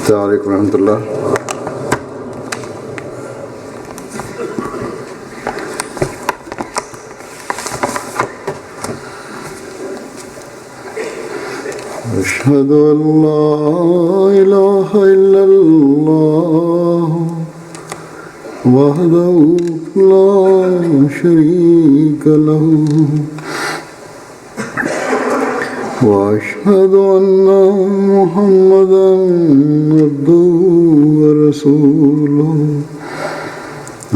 السلام علیکم ورحمۃ اللہ. أشهد أن لا إله إلا الله وحده لا شريك له وأشهد أن محمدا عبده ورسوله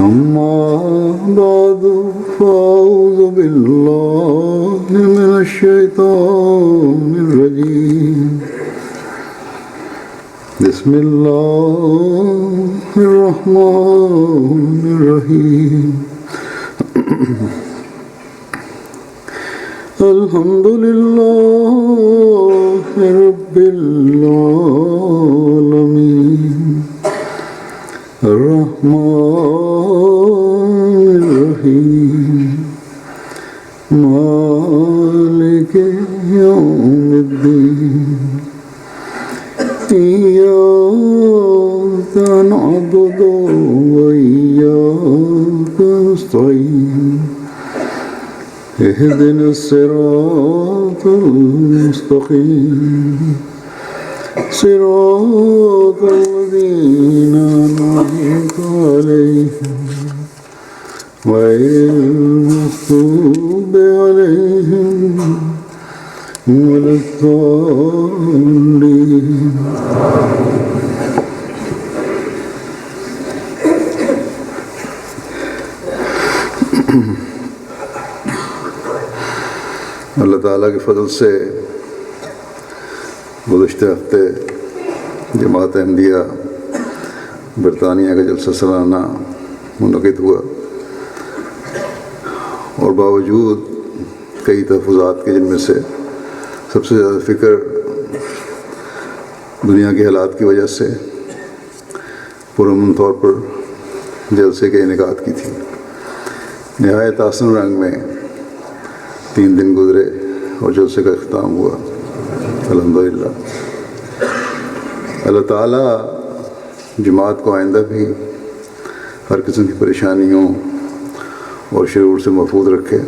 أما بعد فأعوذ بالله من الشيطان الرجيم بسم الله الرحمن الرحيم الحمد لله رب العالمين الرحمن الرحيم مالك يوم الدين إياك نعبد وإياك نستعين اهدنا الصراط المستقيم صراط الذين أنعمت عليهم غير المغضوب عليهم ولا الضالين. اللہ تعالیٰ کے فضل سے گزشتہ ہفتے جماعت احمدیہ برطانیہ کا جلسہ سالانہ منعقد ہوا، اور باوجود کئی تحفظات کے جن میں سے سب سے زیادہ فکر دنیا کے حالات کی وجہ سے پرامن طور پر جلسے کے انعقاد کی تھی. نہایت آسن رنگ میں 3 دن گزرے اور جلسے کا اختتام ہوا الحمدللہ. اللہ تعالیٰ جماعت کو آئندہ بھی ہر قسم کی پریشانیوں اور شرور سے محفوظ رکھے.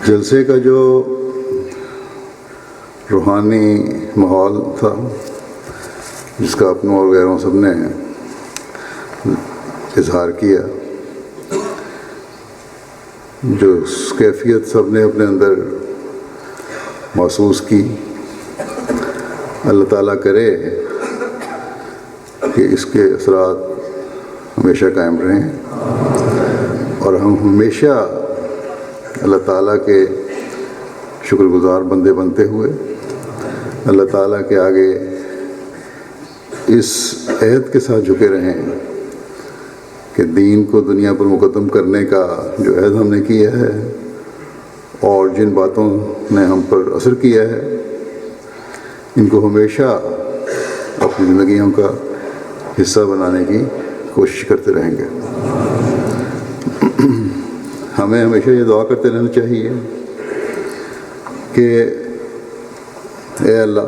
جلسے کا جو روحانی ماحول تھا، جس کا اپنوں اور غیروں سب نے اظہار کیا، جو کیفیت سب نے اپنے اندر محسوس کی، اللہ تعالیٰ کرے کہ اس کے اثرات ہمیشہ قائم رہیں اور ہم ہمیشہ اللہ تعالیٰ کے شکر گزار بندے بنتے ہوئے اللہ تعالیٰ کے آگے اس عہد کے ساتھ جھکے رہیں کہ دین کو دنیا پر مقدم کرنے کا جو عہد ہم نے کیا ہے اور جن باتوں نے ہم پر اثر کیا ہے، ان کو ہمیشہ اپنی زندگیوں کا حصہ بنانے کی کوشش کرتے رہیں گے. ہمیں ہمیشہ یہ دعا کرتے رہنا چاہیے کہ اے اللہ،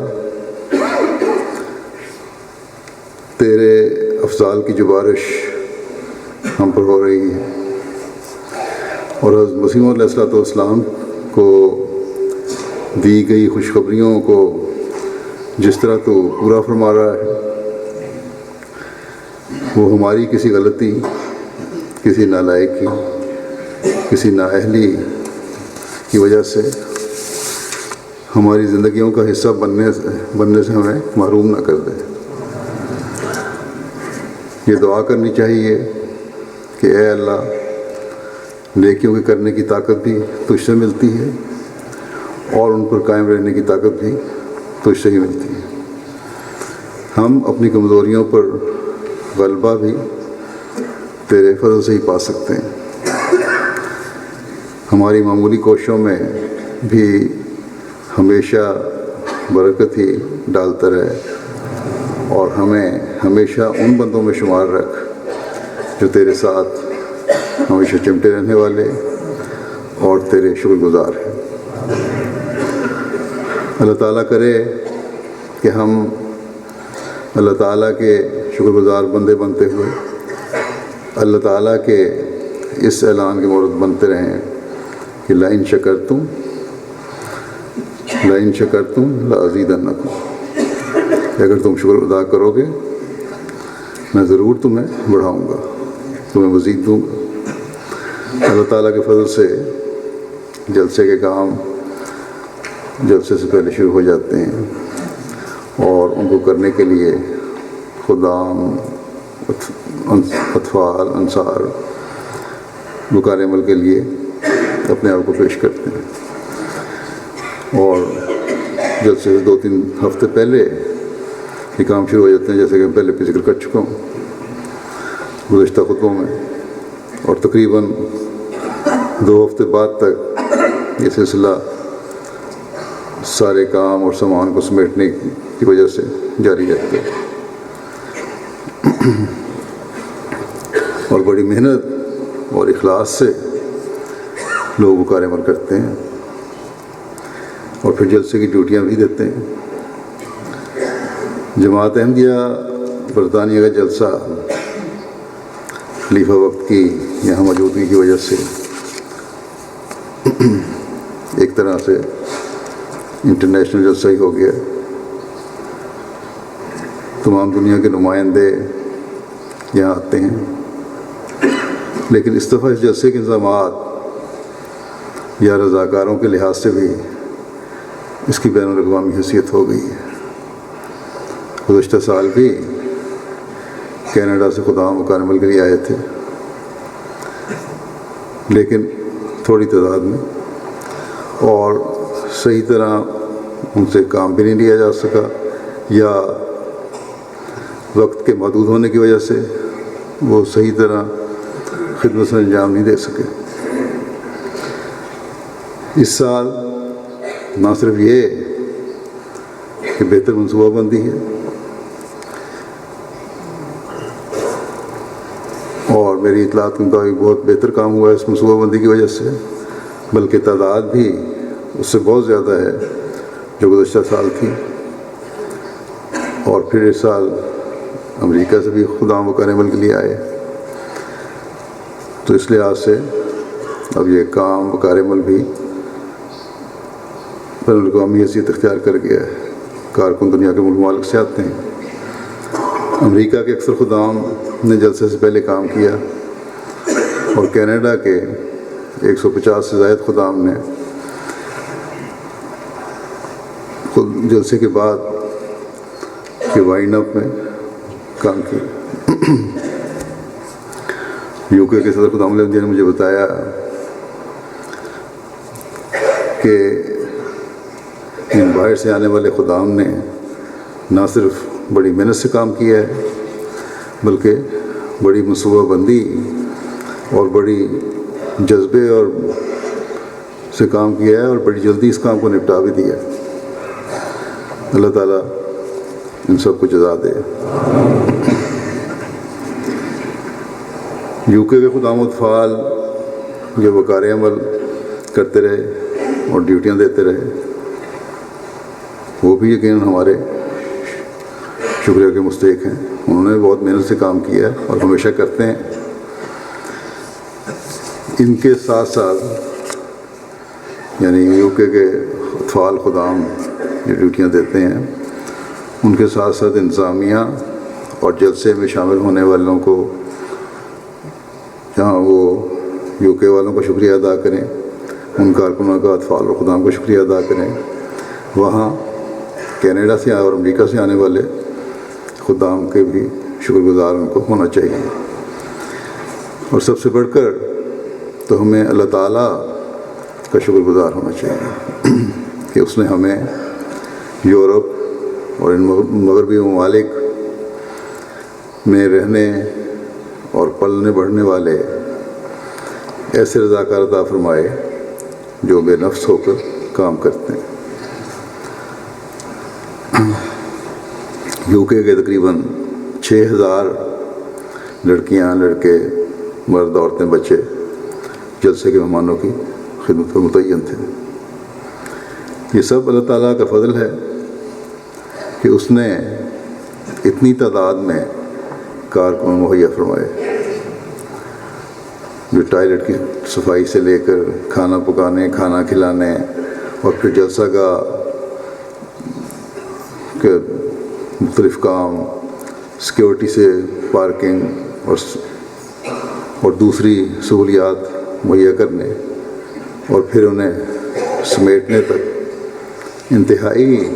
تیرے افضال کی جو بارش ہم پر ہو رہی ہے اور حضرت مسیح علیہ السلام کو دی گئی خوشخبریوں کو جس طرح تو پورا فرما رہا ہے، وہ ہماری کسی غلطی، کسی نالائقی، کسی نااہلی کی وجہ سے ہماری زندگیوں کا حصہ بننے سے ہمیں محروم نہ کر دے. یہ دعا کرنی چاہیے کہ اے اللہ، نیکیوں کے کرنے کی طاقت بھی تجھ سے ملتی ہے اور ان پر قائم رہنے کی طاقت بھی تجھ سے ہی ملتی ہے. ہم اپنی کمزوریوں پر غلبہ بھی تیرے فضل سے ہی پا سکتے ہیں. ہماری معمولی کوششوں میں بھی ہمیشہ برکت ہی ڈالتا رہے اور ہمیں ہمیشہ ان بندوں میں شمار رکھ جو تیرے ساتھ ہمیشہ چمٹے رہنے والے اور تیرے شکر گزار ہیں. اللہ تعالیٰ کرے کہ ہم اللہ تعالیٰ کے شکر گزار بندے بنتے ہوئے اللہ تعالیٰ کے اس اعلان کے مورد بنتے رہیں کہ لئن شکرتم لازیدنکم، اگر تم شکر ادا کرو گے میں ضرور تمہیں بڑھاؤں گا، تمہیں مزید دوں گا۔ اللہ تعالیٰ کے فضل سے جلسے کے کام جلسے سے پہلے شروع ہو جاتے ہیں، اور ان کو کرنے کے لیے خدام، اطفال، انصار وقار عمل کے لیے اپنے آپ کو پیش کرتے ہیں، اور جلسے سے 2-3 ہفتے پہلے یہ کام شروع ہو جاتے ہیں، جیسے کہ پہلے بھی ذکر کر چکا ہوں گزشتہ خطبوں میں، اور تقریباً 2 ہفتے بعد تک یہ سلسلہ سارے کام اور سامان کو سمیٹنے کی وجہ سے جاری رہتا ہے، اور بڑی محنت اور اخلاص سے لوگ وقار عمل کرتے ہیں، اور پھر جلسے کی ڈیوٹیاں بھی دیتے ہیں۔ جماعت احمدیہ برطانیہ کا جلسہ خلیفہ وقت کی یہاں موجودگی کی وجہ سے ایک طرح سے انٹرنیشنل جلسہ ہی ہو گیا، تمام دنیا کے نمائندے یہاں آتے ہیں، لیکن اس دفعہ اس جلسے کے انتظامات یا رضاکاروں کے لحاظ سے بھی اس کی بین الاقوامی حیثیت ہو گئی ہے۔ گزشتہ سال بھی کینیڈا سے خدام وقار عمل کے لیے آئے تھے، لیکن تھوڑی تعداد میں، اور صحیح طرح ان سے کام بھی نہیں لیا جا سکا، یا وقت کے محدود ہونے کی وجہ سے وہ صحیح طرح خدمت سے انجام نہیں دے سکے۔ اس سال نہ صرف یہ کہ بہتر منصوبہ بندی ہے، اور میری اطلاعات کے مطابق بہت بہتر کام ہوا ہے اس منصوبہ بندی کی وجہ سے، بلکہ تعداد بھی اس سے بہت زیادہ ہے جو گزشتہ سال تھی، اور پھر اس سال امریکہ سے بھی خدام وقار عمل کے لیے آئے، تو اس لحاظ سے اب یہ کام وقار عمل بھی بین الاقوامی حیثیت اختیار کر گیا ہے۔ کارکن دنیا کے ممالک سے آتے ہیں۔ امریکہ کے اکثر خدام نے جلسے سے پہلے کام کیا، اور کینیڈا کے 150 سے زائد خدام نے خود جلسے کے بعد کے وائنڈ اپ میں کام کیا۔ UK کے صدر خدام احمدیہ نے مجھے بتایا کہ ان باہر سے آنے والے خدام نے نہ صرف بڑی محنت سے کام کیا ہے، بلکہ بڑی منصوبہ بندی اور بڑی جذبے اور سے کام کیا ہے، اور بڑی جلدی اس کام کو نپٹا بھی دیا۔ اللہ تعالیٰ ان سب کو جزا دے۔ UK کے خدام و اطفال جو وقار عمل کرتے رہے اور ڈیوٹیاں دیتے رہے، وہ بھی یقیناً ہمارے شکریہ کے مستحق ہیں۔ انہوں نے بہت محنت سے کام کیا ہے اور ہمیشہ کرتے ہیں۔ ان کے ساتھ ساتھ یعنی UK کے اطفال خدام جو ڈیوٹیاں دیتے ہیں، ان کے ساتھ ساتھ انتظامیہ اور جلسے میں شامل ہونے والوں کو، جہاں وہ UK والوں کا شکریہ ادا کریں، ان کارکنوں کا، اطفال اور خدام کا شکریہ ادا کریں، وہاں کینیڈا سے اور امریکہ سے آنے والے خدام کے بھی شکر گزار ان کو ہونا چاہیے۔ اور سب سے بڑھ کر تو ہمیں اللہ تعالیٰ کا شکر گزار ہونا چاہیے کہ اس نے ہمیں یورپ اور ان مغربی ممالک میں رہنے اور پلنے بڑھنے والے ایسے رضاکار عطا فرمائے جو بے نفس ہو کر کام کرتے ہیں۔ UK کے تقریباً 6000 لڑکیاں، لڑکے، مرد، عورتیں، بچے جلسے کے مہمانوں کی خدمت پر متعین تھے۔ یہ سب اللہ تعالیٰ کا فضل ہے کہ اس نے اتنی تعداد میں کارکن مہیا فرمائے، جو ٹائلٹ کی صفائی سے لے کر کھانا پکانے، کھانا کھلانے، اور پھر جلسہ گاہ کے مختلف کام، سیکیورٹی سے پارکنگ اور دوسری سہولیات مہیا کرنے، اور پھر انہیں سمیٹنے تک انتہائی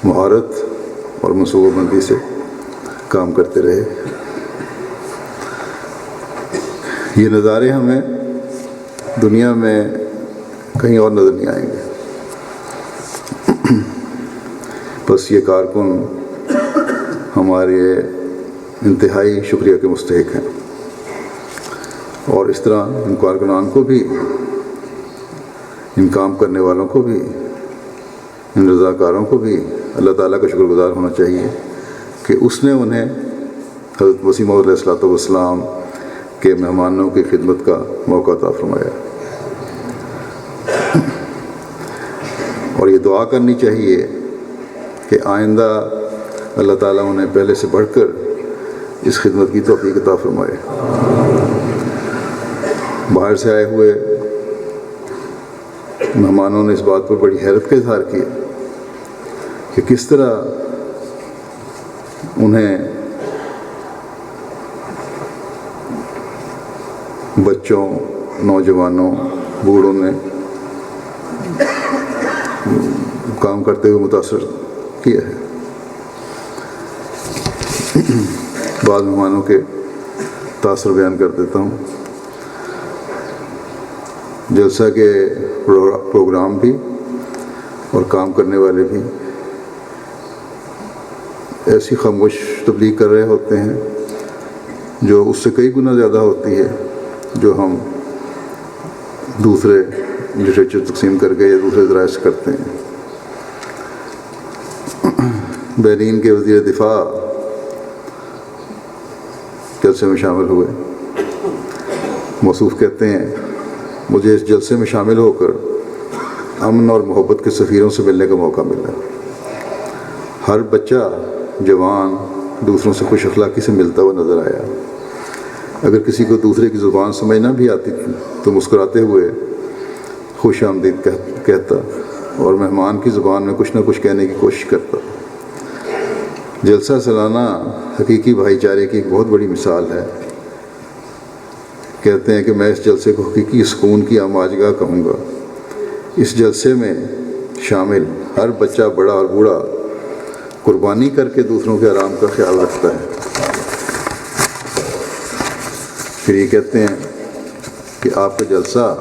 مہارت اور منصوبہ بندی سے کام کرتے رہے۔ یہ نظارے ہمیں دنیا میں کہیں اور نظر نہیں آئیں گے۔ بس یہ کارکن ہمارے انتہائی شکریہ کے مستحق ہیں، اور اس طرح ان کارکنان کو بھی، ان کام کرنے والوں کو بھی، ان رضاکاروں کو بھی اللہ تعالیٰ کا شکر گزار ہونا چاہیے کہ اس نے انہیں حضرت مسیح موعود علیہ الصلوۃ والسلام کے مہمانوں کی خدمت کا موقع عطا فرمایا۔ اور یہ دعا کرنی چاہیے کہ آئندہ اللہ تعالیٰ انہیں پہلے سے بڑھ کر اس خدمت کی توفیق عطا فرمائے۔ باہر سے آئے ہوئے مہمانوں نے اس بات پر بڑی حیرت کا اظہار کیا کہ کس طرح انہیں بچوں، نوجوانوں، بوڑھوں نے کام کرتے ہوئے متاثر کیا ہے۔ بعض مہمانوں کے تاثر بیان کر دیتا ہوں۔ جلسہ کے پروگرام بھی اور کام کرنے والے بھی ایسی خاموش تبلیغ کر رہے ہوتے ہیں جو اس سے کئی گنا زیادہ ہوتی ہے جو ہم دوسرے لٹریچر تقسیم کر کے یا دوسرے ذرائع سے کرتے ہیں۔ بحرین کے وزیر دفاع جلسے میں شامل ہوئے۔ موصوف کہتے ہیں، مجھے اس جلسے میں شامل ہو کر امن اور محبت کے سفیروں سے ملنے کا موقع ملا۔ ہر بچہ، جوان دوسروں سے خوش اخلاقی سے ملتا ہوا نظر آیا۔ اگر کسی کو دوسرے کی زبان سمجھنا بھی آتی تھی تو مسکراتے ہوئے خوش آمدید کہتا اور مہمان کی زبان میں کچھ نہ کچھ کہنے کی کوشش کرتا۔ جلسہ سالانہ حقیقی بھائی چارے کی ایک بہت بڑی مثال ہے۔ کہتے ہیں کہ میں اس جلسے کو حقیقی سکون کی آماجگاہ کہوں گا۔ اس جلسے میں شامل ہر بچہ، بڑا اور بوڑھا قربانی کر کے دوسروں کے آرام کا خیال رکھتا ہے۔ پھر یہ کہتے ہیں کہ آپ کا جلسہ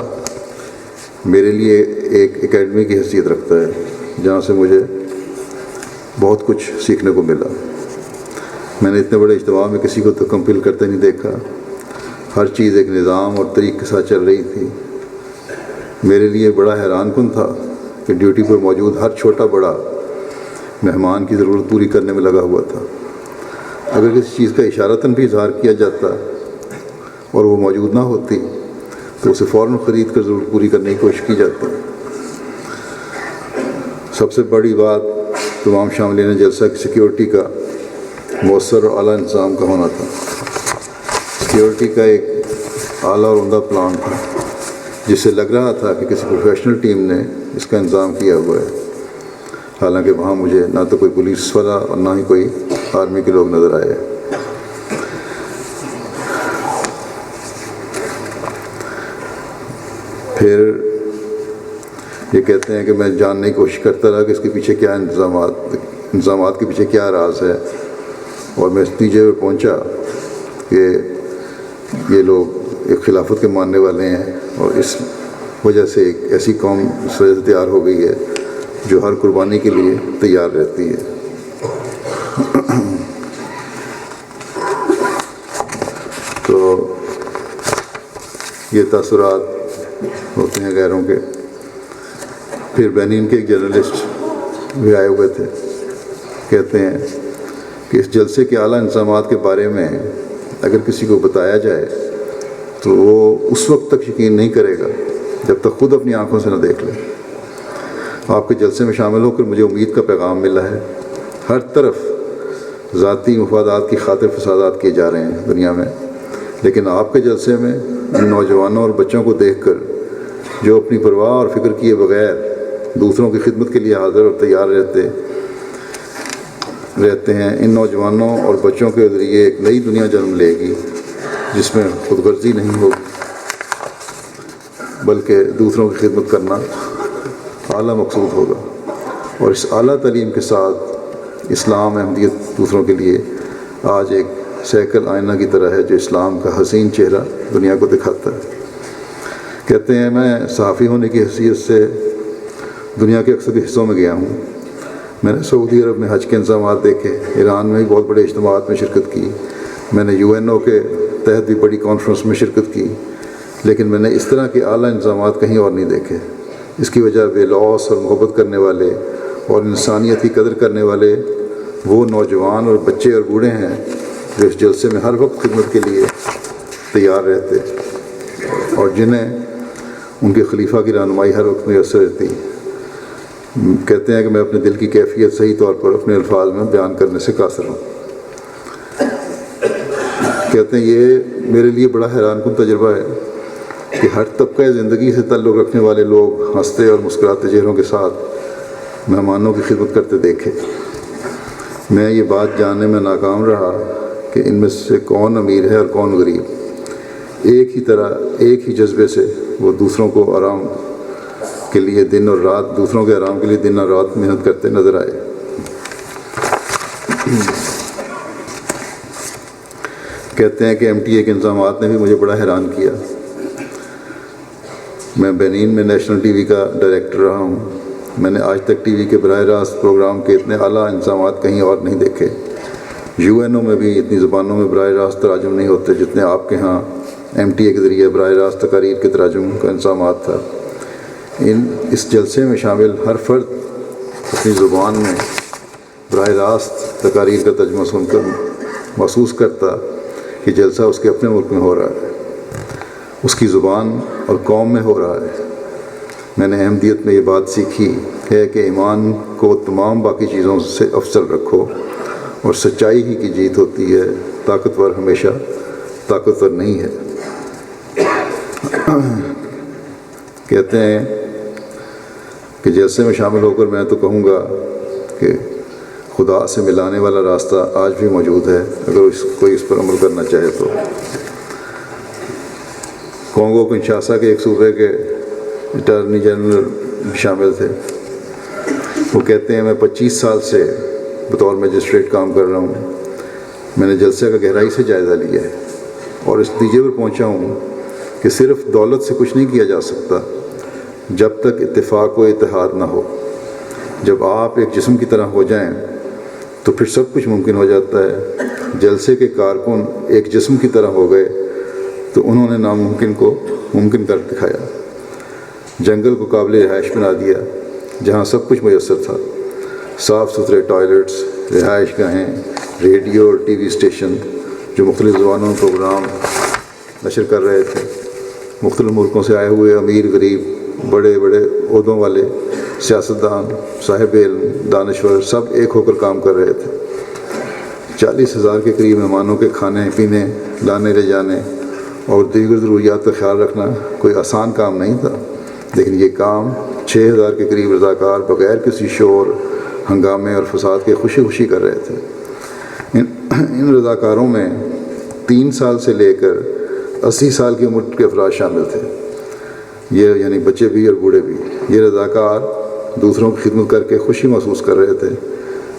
میرے لیے ایک اکیڈمی کی حیثیت رکھتا ہے جہاں سے مجھے بہت کچھ سیکھنے کو ملا۔ میں نے اتنے بڑے اجتماع میں کسی کو تکمل کرتے نہیں دیکھا۔ ہر چیز ایک نظام اور طریق کے ساتھ چل رہی تھی۔ میرے لیے بڑا حیران کن تھا کہ ڈیوٹی پر موجود ہر چھوٹا بڑا مہمان کی ضرورت پوری کرنے میں لگا ہوا تھا۔ اگر کسی چیز کا اشارتاً بھی اظہار کیا جاتا اور وہ موجود نہ ہوتی تو اسے فوراً خرید کر ضرورت پوری کرنے کی کوشش کی جاتی۔ سب سے بڑی بات تمام شاملین جلسہ کی سیکیورٹی کا مؤثر اور اعلیٰ انتظام کا ہونا تھا۔ سیکیورٹی کا ایک اعلیٰ اور عمدہ پلان تھا جس سے لگ رہا تھا کہ کسی پروفیشنل ٹیم نے اس کا انتظام کیا ہوا ہے، حالانکہ وہاں مجھے نہ تو کوئی پولیس والا اور نہ ہی کوئی آرمی کے لوگ نظر آئے۔ پھر یہ کہتے ہیں کہ میں جاننے کی کوشش کرتا رہا کہ اس کے پیچھے کیا انتظامات کے پیچھے کیا راز ہے، اور میں اس نتیجے پر پہنچا کہ یہ لوگ ایک خلافت کے ماننے والے ہیں، اور اس وجہ سے ایک ایسی قوم اس وجہ سے تیار ہو گئی ہے جو ہر قربانی کے لیے تیار رہتی ہے۔ تو یہ تاثرات ہوتے ہیں غیروں کے۔ پھر بحرین کے ایک جرنلسٹ بھی آئے ہوئے تھے۔ کہتے ہیں کہ اس جلسے کے اعلیٰ انتظامات کے بارے میں اگر کسی کو بتایا جائے تو وہ اس وقت تک یقین نہیں کرے گا جب تک خود اپنی آنکھوں سے نہ دیکھ لے۔ آپ کے جلسے میں شامل ہو کر مجھے امید کا پیغام ملا ہے۔ ہر طرف ذاتی مفادات کی خاطر فسادات کیے جا رہے ہیں دنیا میں، لیکن آپ کے جلسے میں ان نوجوانوں اور بچوں کو دیکھ کر جو اپنی پرواہ اور فکر کیے بغیر دوسروں کی خدمت کے لیے حاضر اور تیار رہتے ہیں، ان نوجوانوں اور بچوں کے ذریعے ایک نئی دنیا جنم لے گی جس میں خود غرضی نہیں ہوگی بلکہ دوسروں کی خدمت کرنا اعلیٰ مقصود ہوگا۔ اور اس اعلیٰ تعلیم کے ساتھ اسلام احمدیت دوسروں کے لیے آج ایک سیکل آئینہ کی طرح ہے جو اسلام کا حسین چہرہ دنیا کو دکھاتا ہے۔ کہتے ہیں میں صحافی ہونے کی حیثیت سے دنیا کے اکثر حصوں میں گیا ہوں۔ میں نے سعودی عرب میں حج کے انتظامات دیکھے، ایران میں بھی بہت بڑے اجتماعات میں شرکت کی، میں نے UNO کے تحت بھی بڑی کانفرنس میں شرکت کی، لیکن میں نے اس طرح کے اعلیٰ انتظامات کہیں اور نہیں دیکھے۔ اس کی وجہ بے لوث اور محبت کرنے والے اور انسانیت کی قدر کرنے والے وہ نوجوان اور بچے اور بوڑھے ہیں جو اس جلسے میں ہر وقت خدمت کے لیے تیار رہتے اور جنہیں ان کے خلیفہ کی رہنمائی ہر وقت میسر رہتی۔ کہتے ہیں کہ میں اپنے دل کی کیفیت صحیح طور پر اپنے الفاظ میں بیان کرنے سے قاصر ہوں۔ کہتے ہیں یہ میرے لیے بڑا حیران کن تجربہ ہے کہ ہر طبقہ زندگی سے تعلق رکھنے والے لوگ ہنستے اور مسکراتے چہروں کے ساتھ مہمانوں کی خدمت کرتے دیکھے۔ میں یہ بات جاننے میں ناکام رہا کہ ان میں سے کون امیر ہے اور کون غریب۔ ایک ہی جذبے سے وہ دوسروں کے آرام کے لیے دن اور رات محنت کرتے نظر آئے۔ کہتے ہیں کہ MTA کے انتظامات نے بھی مجھے بڑا حیران کیا۔ میں بنین میں نیشنل TV کا ڈائریکٹر رہا ہوں۔ میں نے آج تک TV کے براہ راست پروگرام کے اتنے اعلیٰ انتظامات کہیں اور نہیں دیکھے۔ UNO میں بھی اتنی زبانوں میں براہ راست تراجم نہیں ہوتے جتنے آپ کے ہاں MTA کے ذریعے براہ راست تقاریر کے تراجم کا انتظامات تھا۔ اس جلسے میں شامل ہر فرد اپنی زبان میں براہ راست تقاریر کا ترجمہ سن کر محسوس کرتا کہ جلسہ اس کے اپنے ملک میں ہو رہا ہے، اس کی زبان اور قوم میں ہو رہا ہے۔ میں نے احمدیت میں یہ بات سیکھی ہے کہ ایمان کو تمام باقی چیزوں سے افضل رکھو اور سچائی ہی کی جیت ہوتی ہے، طاقتور ہمیشہ طاقتور نہیں ہے۔ کہتے ہیں کہ جلسے میں شامل ہو کر میں تو کہوں گا کہ خدا سے ملانے والا راستہ آج بھی موجود ہے اگر کوئی اس پر عمل کرنا چاہے تو۔ کونگو کنشاسا کے ایک صوبے کے اٹارنی جنرل شامل تھے۔ وہ کہتے ہیں میں 25 سال سے بطور مجسٹریٹ کام کر رہا ہوں۔ میں نے جلسے کا گہرائی سے جائزہ لیا ہے اور اس نتیجے پر پہنچا ہوں کہ صرف دولت سے کچھ نہیں کیا جا سکتا جب تک اتفاق و اتحاد نہ ہو۔ جب آپ ایک جسم کی طرح ہو جائیں تو پھر سب کچھ ممکن ہو جاتا ہے۔ جلسے کے کارکن ایک جسم کی طرح ہو گئے تو انہوں نے ناممکن کو ممکن کر دکھایا، جنگل کو قابل رہائش بنا دیا جہاں سب کچھ میسر تھا، صاف ستھرے ٹوائلٹس، رہائش گاہیں، ریڈیو اور TV اسٹیشن جو مختلف زبانوں میں پروگرام نشر کر رہے تھے۔ مختلف ملکوں سے آئے ہوئے امیر غریب، بڑے بڑے عہدوں والے، سیاستدان، صاحب علم، دانشور سب ایک ہو کر کام کر رہے تھے۔ 40,000 کے قریب مہمانوں کے کھانے پینے، لانے لے جانے اور دیگر ضروریات کا خیال رکھنا کوئی آسان کام نہیں تھا، لیکن یہ کام 6,000 کے قریب رضاکار بغیر کسی شور، ہنگامے اور فساد کے خوشی خوشی کر رہے تھے۔ ان رضاکاروں میں 3 سال سے لے کر 80 سال کی عمر کے افراد شامل تھے، یہ یعنی بچے بھی اور بوڑھے بھی۔ یہ رضاکار دوسروں کی خدمت کر کے خوشی محسوس کر رہے تھے۔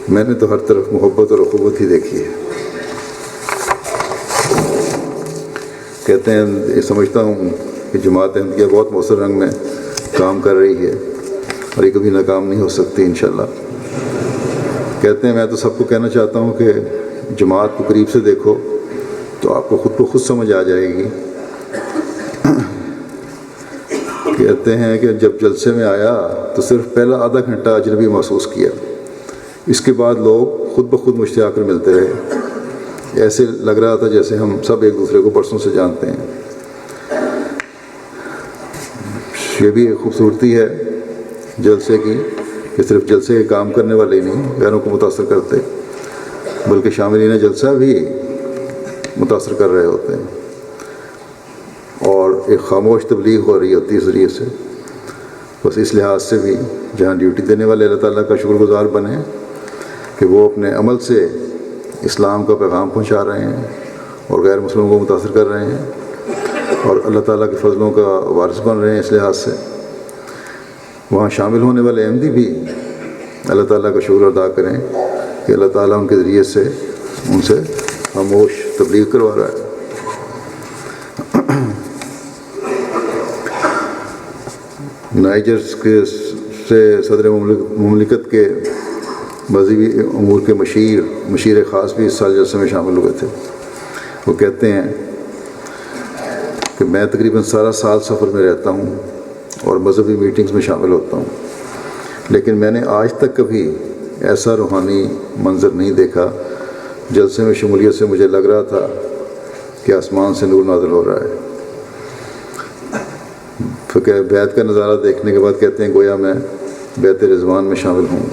میں نے تو ہر طرف محبت اور اخوت ہی دیکھی ہے۔ کہتے ہیں یہ سمجھتا ہوں کہ جماعت احمدیہ بہت مؤثر رنگ میں کام کر رہی ہے اور یہ کبھی ناکام نہیں ہو سکتی انشاءاللہ۔ کہتے ہیں میں تو سب کو کہنا چاہتا ہوں کہ جماعت کو قریب سے دیکھو تو آپ کو خود کو خود سمجھ آ جائے گی۔ کہتے ہیں کہ جب جلسے میں آیا تو صرف پہلا آدھا گھنٹہ اجنبی محسوس کیا، اس کے بعد لوگ خود بخود مجھ سے آ کر ملتے رہے۔ ایسے لگ رہا تھا جیسے ہم سب ایک دوسرے کو برسوں سے جانتے ہیں۔ یہ بھی ایک خوبصورتی ہے جلسے کی کہ صرف جلسے کے کام کرنے والے ہی نہیں غیروں کو متاثر کرتے، بلکہ شاملین جلسہ بھی متاثر کر رہے ہوتے ہیں، اور ایک خاموش تبلیغ ہو رہی ہوتی ہے اس ذریعے سے۔ بس اس لحاظ سے بھی جہاں ڈیوٹی دینے والے اللہ تعالیٰ کا شکر گزار بنیں کہ وہ اپنے عمل سے اسلام کا پیغام پہنچا رہے ہیں اور غیر مسلموں کو متاثر کر رہے ہیں، اور اللہ تعالیٰ کے فضلوں کا وارث بن رہے ہیں۔ اس لحاظ سے وہاں شامل ہونے والے احمدی بھی اللہ تعالیٰ کا شکر ادا کریں کہ اللہ تعالیٰ ان کے ذریعے سے ان سے خاموش تبلیغ کروا رہا ہے۔ نائجر سے صدر مملکت کے مذہبی امور کے مشیر خاص بھی اس سال جلسے میں شامل ہوئے تھے۔ وہ کہتے ہیں کہ میں تقریباً سارا سال سفر میں رہتا ہوں اور مذہبی میٹنگز میں شامل ہوتا ہوں، لیکن میں نے آج تک کبھی ایسا روحانی منظر نہیں دیکھا۔ جلسے میں شمولیت سے مجھے لگ رہا تھا کہ آسمان سے نور نازل ہو رہا ہے۔ پھر بیعت کا نظارہ دیکھنے کے بعد کہتے ہیں گویا میں بیعت رضوان میں شامل ہوں۔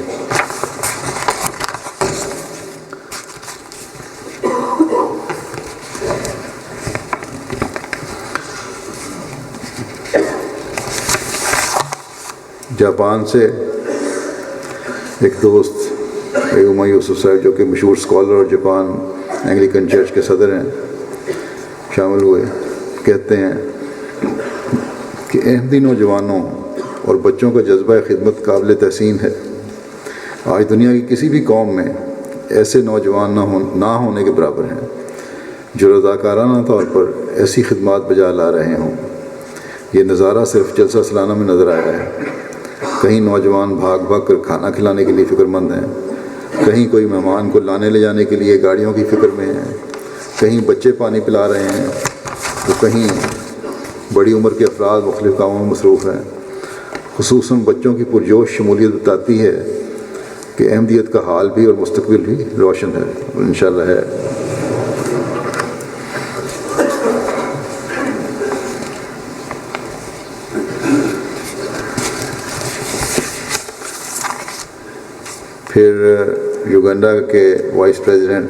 جاپان سے ایک دوست ایوما یوسف صاحب جو کہ مشہور اسکالر اور جاپان اینگلیکن چرچ کے صدر ہیں شامل ہوئے۔ کہتے ہیں کہ احمدی نوجوانوں اور بچوں کا جذبہ خدمت قابل تحسین ہے۔ آج دنیا کی کسی بھی قوم میں ایسے نوجوان نہ ہونے کے برابر ہیں جو رضاکارانہ طور پر ایسی خدمات بجا لا رہے ہوں۔ یہ نظارہ صرف جلسہ سالانہ میں نظر آیا ہے۔ کہیں نوجوان بھاگ کر کھانا کھلانے کے لیے فکر مند ہیں، کہیں کوئی مہمان کو لانے لے جانے کے لیے گاڑیوں کی فکر میں ہیں، کہیں بچے پانی پلا رہے ہیں، تو کہیں بڑی عمر کے افراد مختلف کاموں میں مصروف ہیں۔ خصوصاً بچوں کی پرجوش شمولیت بتاتی ہے کہ احمدیت کا حال بھی اور مستقبل بھی روشن ہے، اور انشاءاللہ ہے۔ پھر یوگنڈا کے وائس پریزیڈنٹ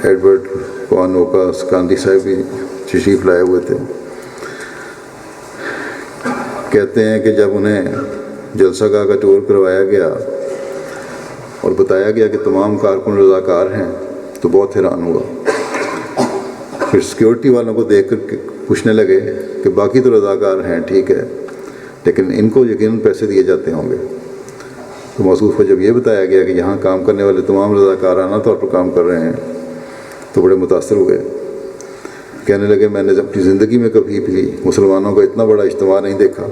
ایڈورڈ کوانوکا سکاندی صاحب بھی تشریف لائے ہوئے تھے۔ کہتے ہیں کہ جب انہیں جلسہ گاہ کا ٹور کروایا گیا اور بتایا گیا کہ تمام کارکن رضاکار ہیں تو بہت حیران ہوا۔ پھر سیکیورٹی والوں کو دیکھ کر پوچھنے لگے کہ باقی تو رضاکار ہیں ٹھیک ہے، لیکن ان کو یقیناً پیسے دیے جاتے ہوں گے۔ تو موصوف کو جب یہ بتایا گیا کہ یہاں کام کرنے والے تمام رضاکارانہ طور پر کام کر رہے ہیں تو بڑے متاثر ہوئے۔ کہنے لگے میں نے اپنی زندگی میں کبھی بھی مسلمانوں کا اتنا بڑا اجتماع نہیں دیکھا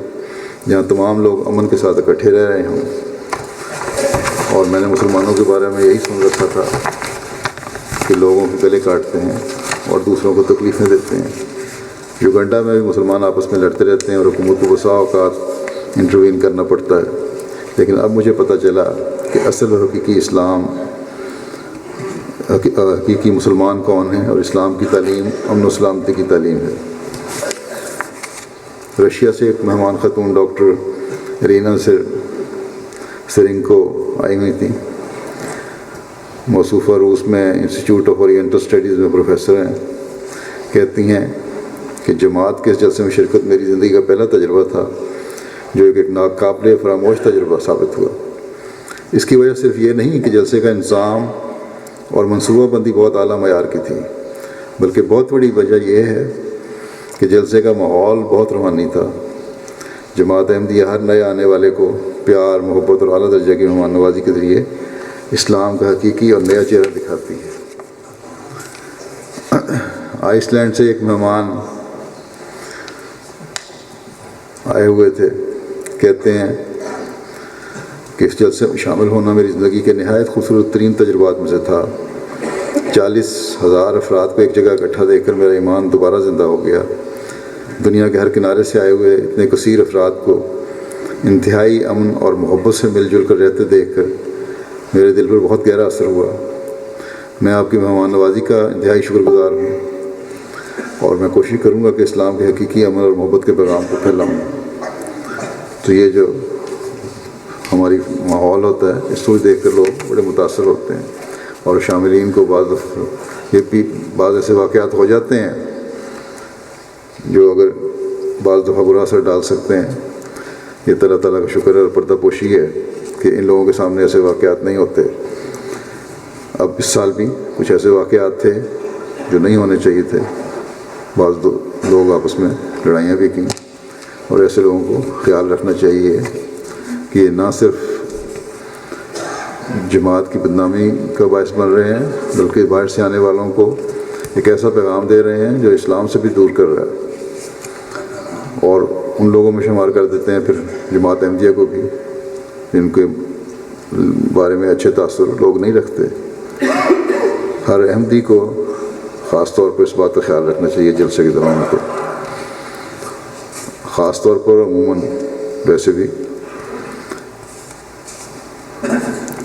جہاں تمام لوگ امن کے ساتھ اکٹھے رہ رہے ہوں، اور میں نے مسلمانوں کے بارے میں یہی سن رکھا تھا کہ لوگوں کے گلے کاٹتے ہیں اور دوسروں کو تکلیفیں دیتے ہیں۔ یوگنڈا میں بھی مسلمان آپس میں لڑتے رہتے ہیں اور حکومت کو بسا اوقات انٹروین کرنا پڑتا ہے، لیکن اب مجھے پتہ چلا کہ اصل اور حقیقی مسلمان کون ہیں، اور اسلام کی تعلیم امن و سلامتی کی تعلیم ہے۔ رشیا سے ایک مہمان خاتون ڈاکٹر رینا سرنکو آئی ہوئی تھیں۔ موصوفہ روس میں انسٹیٹیوٹ آف اورینٹل اسٹڈیز میں پروفیسر ہیں۔ کہتی ہیں کہ جماعت کے اس جلسے میں شرکت میری زندگی کا پہلا تجربہ تھا جو ایک ناقابل فراموش تجربہ ثابت ہوا۔ اس کی وجہ صرف یہ نہیں کہ جلسے کا انظام اور منصوبہ بندی بہت اعلیٰ معیار کی تھی، بلکہ بہت بڑی وجہ یہ ہے کہ جلسے کا ماحول بہت روحانی تھا۔ جماعت احمدیہ ہر نئے آنے والے کو پیار، محبت اور اعلیٰ درجے کی مہمان نوازی کے ذریعے اسلام کا حقیقی اور نیا چہرہ دکھاتی ہے۔ آئس لینڈ سے ایک مہمان آئے ہوئے تھے۔ کہتے ہیں کہ اس جلسے میں شامل ہونا میری زندگی کے نہایت خوبصورت ترین تجربات میں سے تھا۔ 40,000 افراد کو ایک جگہ اکٹھا دیکھ کر میرا ایمان دوبارہ زندہ ہو گیا۔ دنیا کے ہر کنارے سے آئے ہوئے اتنے کثیر افراد کو انتہائی امن اور محبت سے مل جل کر رہتے دیکھ کر میرے دل پر بہت گہرا اثر ہوا۔ میں آپ کی مہمان نوازی کا انتہائی شکر گزار ہوں، اور میں کوشش کروں گا کہ اسلام کے حقیقی امن اور محبت کے پیغام کو پھیلاؤں۔ تو یہ جو ہماری ماحول ہوتا ہے، اس کو دیکھ کر لوگ بڑے متاثر ہوتے ہیں، اور شاملین کو یہ بھی بعض ایسے واقعات ہو جاتے ہیں جو اگر بعض دفعہ برا اثر ڈال سکتے ہیں۔ یہ اللہ تعالیٰ کا شکر اور پردہ پوشی ہے کہ ان لوگوں کے سامنے ایسے واقعات نہیں ہوتے۔ اب اس سال بھی کچھ ایسے واقعات تھے جو نہیں ہونے چاہیے تھے، بعض لوگ آپس میں لڑائیاں بھی کیں، اور ایسے لوگوں کو خیال رکھنا چاہیے کہ یہ نہ صرف جماعت کی بدنامی کا باعث بن رہے ہیں بلکہ باہر سے آنے والوں کو ایک ایسا پیغام دے رہے ہیں جو اسلام سے بھی دور کر رہا ہے، اور ان لوگوں میں شمار کر دیتے ہیں پھر جماعت احمدیہ کو بھی، جن کے بارے میں اچھے تاثر لوگ نہیں رکھتے۔ ہر احمدی کو خاص طور پر اس بات کا خیال رکھنا چاہیے جلسے کے دوران کو، خاص طور پر عموماً ویسے بھی۔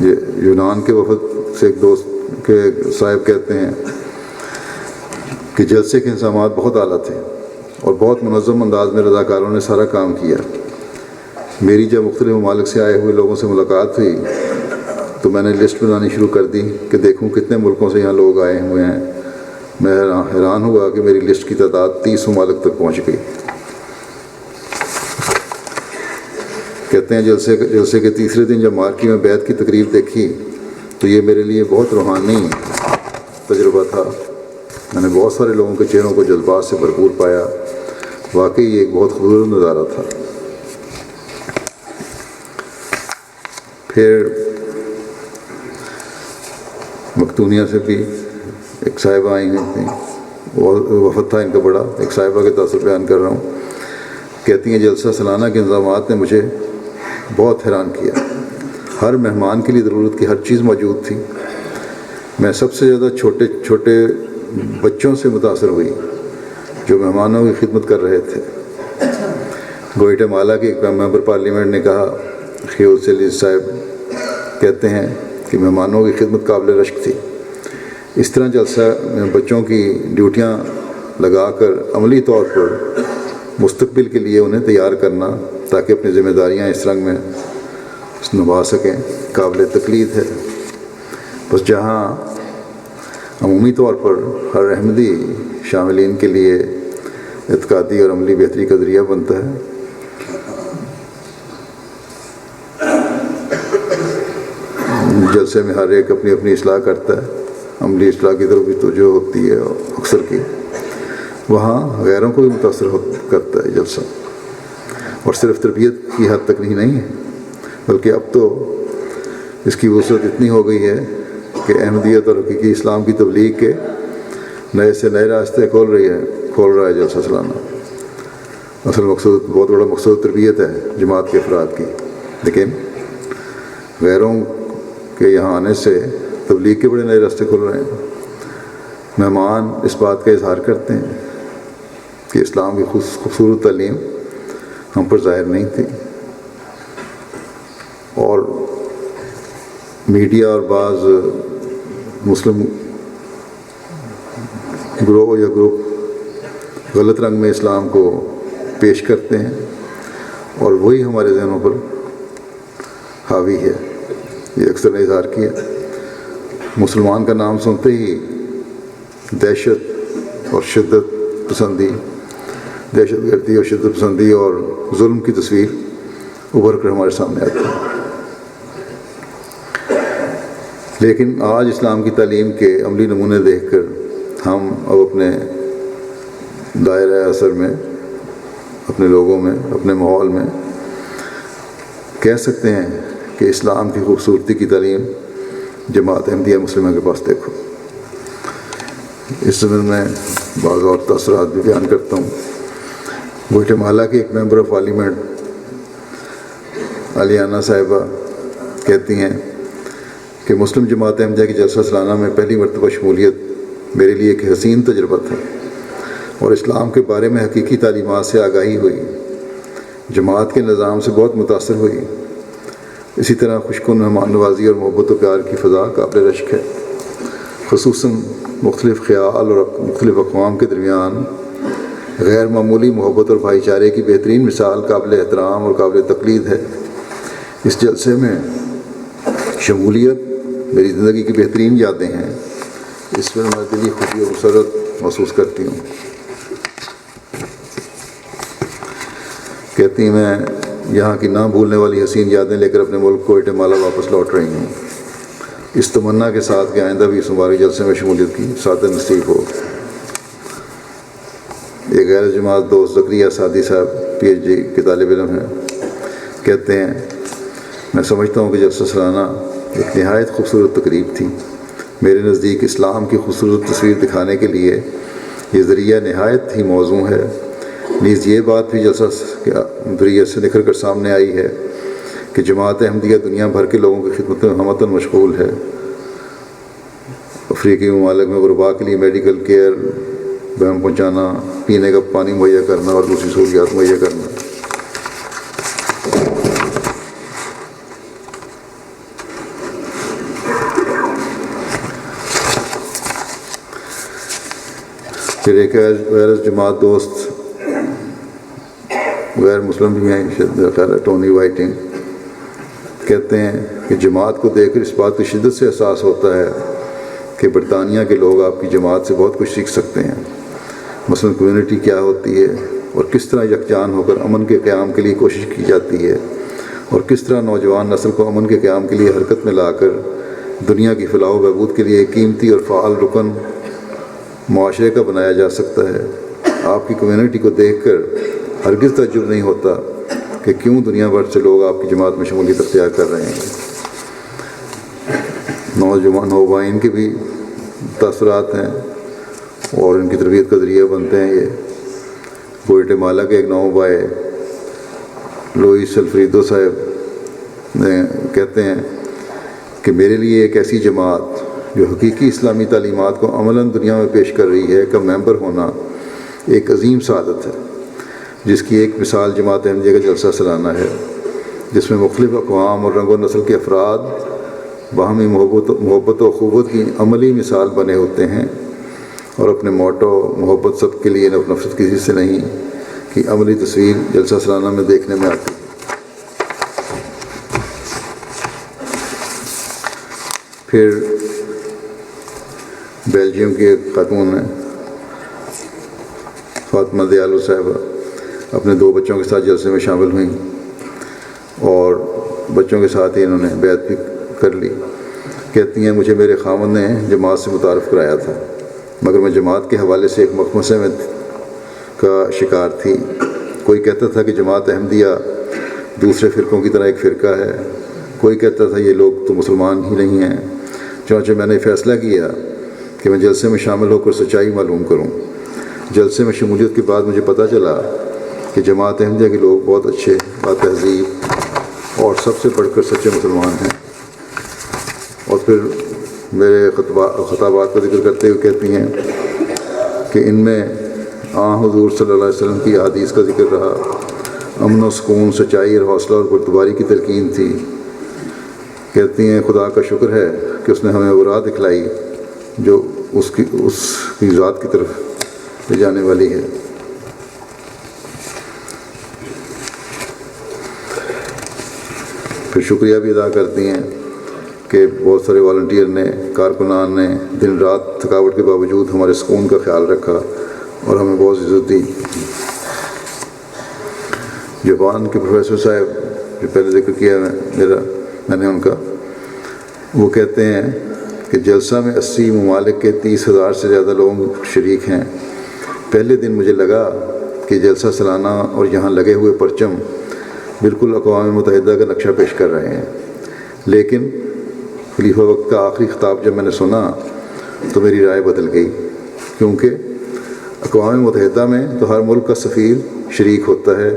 یہ یونان کے وفد سے ایک دوست کے صاحب کہتے ہیں کہ جلسے کے انتظامات بہت اعلیٰ تھے اور بہت منظم انداز میں رضاکاروں نے سارا کام کیا۔ میری جب مختلف ممالک سے آئے ہوئے لوگوں سے ملاقات ہوئی تو میں نے لسٹ بنانی شروع کر دی کہ دیکھوں کتنے ملکوں سے یہاں لوگ آئے ہوئے ہیں۔ میں حیران ہوا کہ میری لسٹ کی تعداد 30 ممالک تک پہنچ گئی۔ کہتے ہیں جلسے کے تیسرے دن جب مارکی میں بیعت کی تقریب دیکھی تو یہ میرے لیے بہت روحانی تجربہ تھا۔ میں نے بہت سارے لوگوں کے چہروں کو جذبات سے بھرپور پایا، واقعی یہ ایک بہت خوبصورت نظارہ تھا۔ پھر مقدونیہ سے بھی ایک صاحبہ آئی ہوئی تھیں، وفد تھا ان کا بڑا، ایک صاحبہ کے تاثر بیان کر رہا ہوں۔ کہتی ہیں جلسہ سالانہ کے انتظامات نے مجھے بہت حیران کیا۔ ہر مہمان کے لیے ضرورت کی ہر چیز موجود تھی۔ میں سب سے زیادہ چھوٹے چھوٹے بچوں سے متاثر ہوئی جو مہمانوں کی خدمت کر رہے تھے۔ گوئٹمالا کے ایک ممبر پارلیمنٹ نے کہا، خیول سیلیز صاحب کہتے ہیں کہ مہمانوں کی خدمت قابل رشک تھی۔ اس طرح جلسہ میں بچوں کی ڈیوٹیاں لگا کر عملی طور پر مستقبل کے لیے انہیں تیار کرنا تاکہ اپنی ذمہ داریاں اس رنگ میں نبھا سکیں، قابل تقلید ہے۔ بس جہاں عمومی طور پر ہر احمدی شاملین کے لیے اعتقادی اور عملی بہتری کا ذریعہ بنتا ہے، جلسے میں ہر ایک اپنی اپنی اصلاح کرتا ہے، عملی اصلاح کی طرف بھی توجہ ہوتی ہے اکثر کی، وہاں غیروں کو بھی متاثر کرتا ہے جلسہ، اور صرف تربیت کی حد تک نہیں ہے بلکہ اب تو اس کی وسعت اتنی ہو گئی ہے کہ احمدیت اور حقیقی اسلام کی تبلیغ کے نئے سے نئے راستے کھول رہا ہے جلسہ سالانہ۔ اصل مقصود، بہت بڑا مقصود تربیت ہے جماعت کے افراد کی، لیکن غیروں کے یہاں آنے سے تبلیغ کے بڑے نئے راستے کھل رہے ہیں۔ مہمان اس بات کا اظہار کرتے ہیں کہ اسلام کی خوبصورت تعلیم ہم پر ظاہر نہیں تھی، اور میڈیا اور بعض مسلم گروہ یا گروپ غلط رنگ میں اسلام کو پیش کرتے ہیں اور وہی ہمارے ذہنوں پر حاوی ہے۔ یہ اکثر نے اظہار کیا، مسلمان کا نام سنتے ہی دہشت اور شدت پسندی، دہشت گردی اور شدت پسندی اور ظلم کی تصویر ابھر کر ہمارے سامنے آتی ہے۔ لیکن آج اسلام کی تعلیم کے عملی نمونے دیکھ کر ہم اب اپنے دائرہ اثر میں، اپنے لوگوں میں، اپنے ماحول میں کہہ سکتے ہیں کہ اسلام کی خوبصورتی کی تعلیم جماعت احمدیہ مسلمہ کے پاس دیکھو۔ اس زمین میں بعض اور تاثرات بھی بیان کرتا ہوں۔ گوئٹمالا کے ایک ممبر آف پارلیمنٹ علیانہ صاحبہ کہتی ہیں کہ مسلم جماعت احمدیہ کی جلسہ سالانہ میں پہلی مرتبہ شمولیت میرے لیے ایک حسین تجربہ تھا اور اسلام کے بارے میں حقیقی تعلیمات سے آگاہی ہوئی، جماعت کے نظام سے بہت متاثر ہوئی۔ اسی طرح خوشکن مہمان نوازی اور محبت و پیار کی فضا قابل رشک ہے، خصوصاً مختلف خیال اور مختلف اقوام کے درمیان غیر معمولی محبت اور بھائی چارے کی بہترین مثال قابل احترام اور قابل تقلید ہے۔ اس جلسے میں شمولیت میری زندگی کی بہترین یادیں ہیں. اس پر میں دلی خوشی اور مسرت محسوس کرتی ہوں. کہتی ہیں میں یہاں کی نہ بھولنے والی حسین یادیں لے کر اپنے ملک گواٹےمالا واپس لوٹ رہی ہوں، اس تمنا کے ساتھ کہ آئندہ بھی اس مبارک جلسے میں شمولیت کی سعادت نصیب ہو. ایک غیر جماعت دوست زکریا سعدی صاحب PhD کے طالب علم ہیں. کہتے ہیں میں سمجھتا ہوں کہ جلسہ سالانہ ایک نہایت خوبصورت تقریب تھی. میرے نزدیک اسلام کی خوبصورت تصویر دکھانے کے لیے یہ ذریعہ نہایت ہی موزوں ہے. نیز یہ بات بھی جلسہ کے ذریعے سے نکھر کر سامنے آئی ہے کہ جماعت احمدیہ دنیا بھر کے لوگوں کی خدمت میں ہمتاً مشغول ہے. افریقی ممالک میں غربا کے لیے میڈیکل کیئر بہم پہنچانا، پینے کا پانی مہیا کرنا اور دوسری سہولیات مہیا کرنا. پھر ایک غیر جماعت دوست غیر مسلم بھی ہیں، میرا خیال ہے ٹونی وائٹنگ، کہتے ہیں کہ جماعت کو دیکھ کر اس بات کی شدت سے احساس ہوتا ہے کہ برطانیہ کے لوگ آپ کی جماعت سے بہت کچھ سیکھ سکتے ہیں. مثلاً کمیونٹی کیا ہوتی ہے اور کس طرح یکجان ہو کر امن کے قیام کے لیے کوشش کی جاتی ہے، اور کس طرح نوجوان نسل کو امن کے قیام کے لیے حرکت میں لا کر دنیا کی فلاح و بہبود کے لیے ایک قیمتی اور فعال رکن معاشرے کا بنایا جا سکتا ہے. آپ کی کمیونٹی کو دیکھ کر ہرگز تعجب نہیں ہوتا کہ کیوں دنیا بھر سے لوگ آپ کی جماعت میں شمولیت اختیار کر رہے ہیں. نوجوان نوبائن کے بھی تاثرات ہیں اور ان کی تربیت کا ذریعہ بنتے ہیں. یہ گواٹےمالا کے ایک نوبائے لوئس الفریدو صاحب نے کہتے ہیں کہ میرے لیے ایک ایسی جماعت جو حقیقی اسلامی تعلیمات کو عملاً دنیا میں پیش کر رہی ہے کا ممبر ہونا ایک عظیم سعادت ہے، جس کی ایک مثال جماعت احمدیہ کا جلسہ سالانہ ہے، جس میں مختلف اقوام اور رنگ و نسل کے افراد باہمی محبت و اخوت کی عملی مثال بنے ہوتے ہیں اور اپنے موٹو محبت سب کے لیے نفرت کسی سے نہیں کی عملی تصویر جلسہ سالانہ میں دیکھنے میں آتی ہے. پھر بیلجیم کی ایک خاتون ہیں فاطمہ دیالو صاحبہ، اپنے 2 بچوں کے ساتھ جلسے میں شامل ہوئیں اور بچوں کے ساتھ ہی انہوں نے بیعت بھی کر لی. کہتی ہیں مجھے میرے خاوند نے جماعت سے متعارف کرایا تھا، مگر میں جماعت کے حوالے سے ایک مخمصے میں کا شکار تھی. کوئی کہتا تھا کہ جماعت احمدیہ دوسرے فرقوں کی طرح ایک فرقہ ہے، کوئی کہتا تھا یہ لوگ تو مسلمان ہی نہیں ہیں. چنانچہ میں نے فیصلہ کیا کہ میں جلسے میں شامل ہو کر سچائی معلوم کروں. جلسے میں شمولیت کے بعد مجھے پتہ چلا کہ جماعت احمدیہ کے لوگ بہت اچھے، با تہذیب اور سب سے بڑھ کر سچے مسلمان ہیں. اور پھر میرے خطابات کا ذکر کرتے ہوئے کہتی ہیں کہ ان میں حضور صلی اللہ علیہ وسلم کی احادیث کا ذکر رہا، امن و سکون، سچائی اور حوصلہ اور بردباری کی تلقین تھی. کہتی ہیں خدا کا شکر ہے کہ اس نے ہمیں وہ راہ دکھلائی جو اس کی ذات کی طرف لے جانے والی ہے. پھر شکریہ بھی ادا کرتی ہیں کہ بہت سارے والنٹیئر نے، کارکنان نے دن رات تھکاوٹ کے باوجود ہمارے سکون کا خیال رکھا اور ہمیں بہت عزت دی. جاپان کے پروفیسر صاحب جو پہلے ذکر کیا میں نے ان کا، وہ کہتے ہیں کہ جلسہ میں 80 ممالک کے 30,000 سے زیادہ لوگ شریک ہیں. پہلے دن مجھے لگا کہ جلسہ سالانہ اور یہاں لگے ہوئے پرچم بالکل اقوام متحدہ کا نقشہ پیش کر رہے ہیں، لیکن خلیفہ وقت کا آخری خطاب جب میں نے سنا تو میری رائے بدل گئی، کیونکہ اقوام متحدہ میں تو ہر ملک کا سفیر شریک ہوتا ہے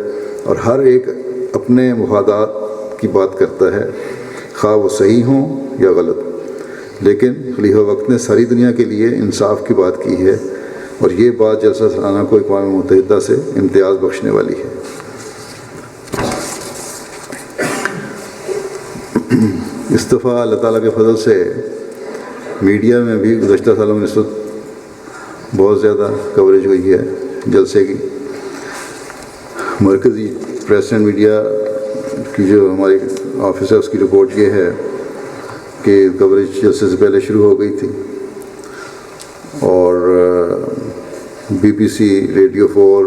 اور ہر ایک اپنے مفادات کی بات کرتا ہے، خواہ وہ صحیح ہوں یا غلط. لیکن خلیفہ وقت نے ساری دنیا کے لیے انصاف کی بات کی ہے، اور یہ بات جلسہ سالانہ کو اقوام متحدہ سے امتیاز بخشنے والی ہے. اس دفعہ اللہ تعالیٰ کے فضل سے میڈیا میں بھی گزشتہ سالوں میں نسبت بہت زیادہ کوریج ہوئی ہے جلسے کی. مرکزی پریس اینڈ میڈیا کی جو ہماری آفس ہے اس کی رپورٹ یہ ہے کہ کوریج جلسے سے پہلے شروع ہو گئی تھی اور BBC, radio 4,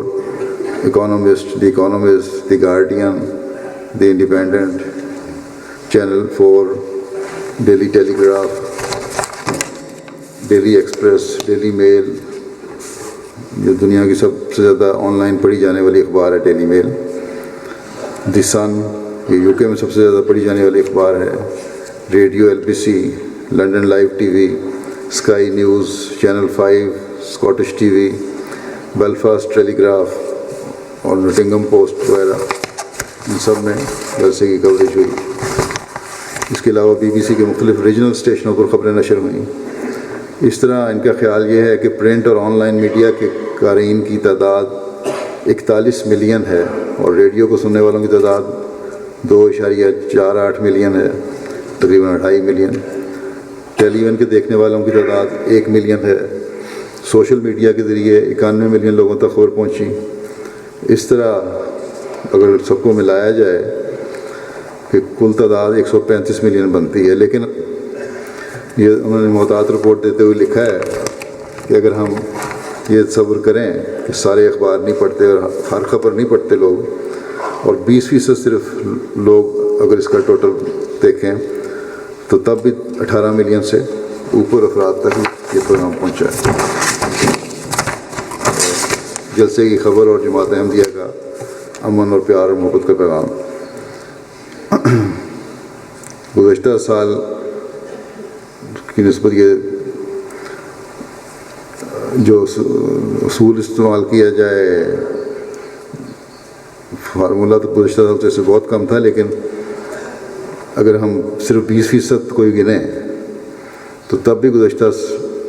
Economist, the Economist, the Guardian, the Independent, channel 4, Daily Telegraph, Daily Express, Daily Mail, جو دنیا کی سب سے زیادہ آن لائن پڑھی جانے والی اخبار ہے ڈیلی میل, دی سن, یہ UK میں سب سے زیادہ پڑھی جانے والی اخبار ہے, radio LBC, London Live TV, Sky News, Channel 5, Scottish TV, Belfast Telegraph اور نوٹنگھم پوسٹ وغیرہ, ان سب میں جلسے کی کوریج ہوئی. اس کے علاوہ BBC کے مختلف ریجنل اسٹیشنوں پر خبریں نشر ہوئیں. اس طرح ان کا خیال یہ ہے کہ پرنٹ اور آن لائن میڈیا کے قارئین کی تعداد 41 ملین ہے اور ریڈیو کو سننے والوں کی تعداد 2.48 ملین ہے, تقریباً 2.5 ملین. ٹیلی ویژن کے دیکھنے والوں کی تعداد 1 ملین ہے. سوشل میڈیا کے ذریعے 91 ملین لوگوں تک خبر پہنچی. اس طرح اگر سب کو ملایا جائے کہ کل تعداد 135 ملین بنتی ہے. لیکن یہ انہوں نے محتاط رپورٹ دیتے ہوئے لکھا ہے کہ اگر ہم یہ تصور کریں کہ سارے اخبار نہیں پڑھتے اور ہر خبر نہیں پڑھتے لوگ اور 20% صرف لوگ اگر اس کا ٹوٹل دیکھیں تو تب بھی 18 ملین سے اوپر افراد تک یہ پیغام پہنچا ہے. جلسے کی خبر اور جماعت احمدیہ کا امن اور پیار اور محبت کا پیغام. گزشتہ سال کی نسبت یہ جو اصول استعمال کیا جائے فارمولہ تو گزشتہ سال سے بہت کم تھا, لیکن اگر ہم صرف 20% کوئی گنیں تو تب بھی گزشتہ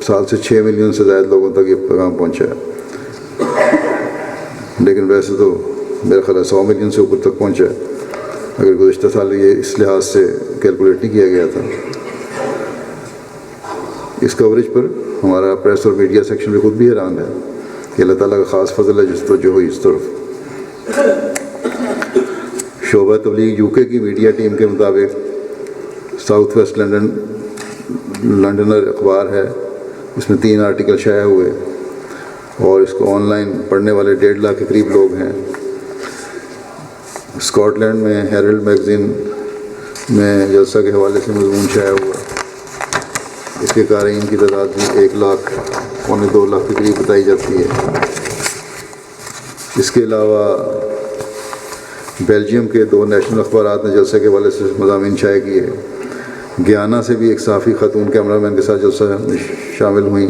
سال سے 6 ملین سے زائد لوگوں تک یہ پیغام پہنچا ہے. لیکن ویسے تو میرا خیال ہے 100 ملین سے اوپر تک پہنچا ہے اگر گزشتہ سال یہ اس لحاظ سے کیلکولیٹ نہیں کیا گیا تھا. اس کوریج پر ہمارا پریس اور میڈیا سیکشن بھی خود بھی حیران ہے کہ اللہ تعالیٰ کا خاص فضل ہے جس توجہ ہوئی اس طرف. شعبہ تبلیغ UK کی میڈیا ٹیم کے مطابق ساؤتھ ویسٹ لنڈنر اخبار ہے, اس میں 3 آرٹیکل شائع ہوئے اور اس کو آن لائن پڑھنے والے 1.5 لاکھ کے قریب لوگ ہیں. اسکاٹ لینڈ میں ہیرلڈ میگزین میں جلسہ کے حوالے سے مضمون شائع ہوا, اس کے قارئین کی تعداد بھی 1 لاکھ پونے 2 لاکھ کے قریب بتائی جاتی ہے. اس کے علاوہ بیلجیم کے 2 نیشنل اخبارات نے جلسے کے حوالے سے مضامین شائع کیے. گیانا سے بھی ایک صحافی خاتون کیمرہ مین کے ساتھ جلسہ میں شامل ہوئیں.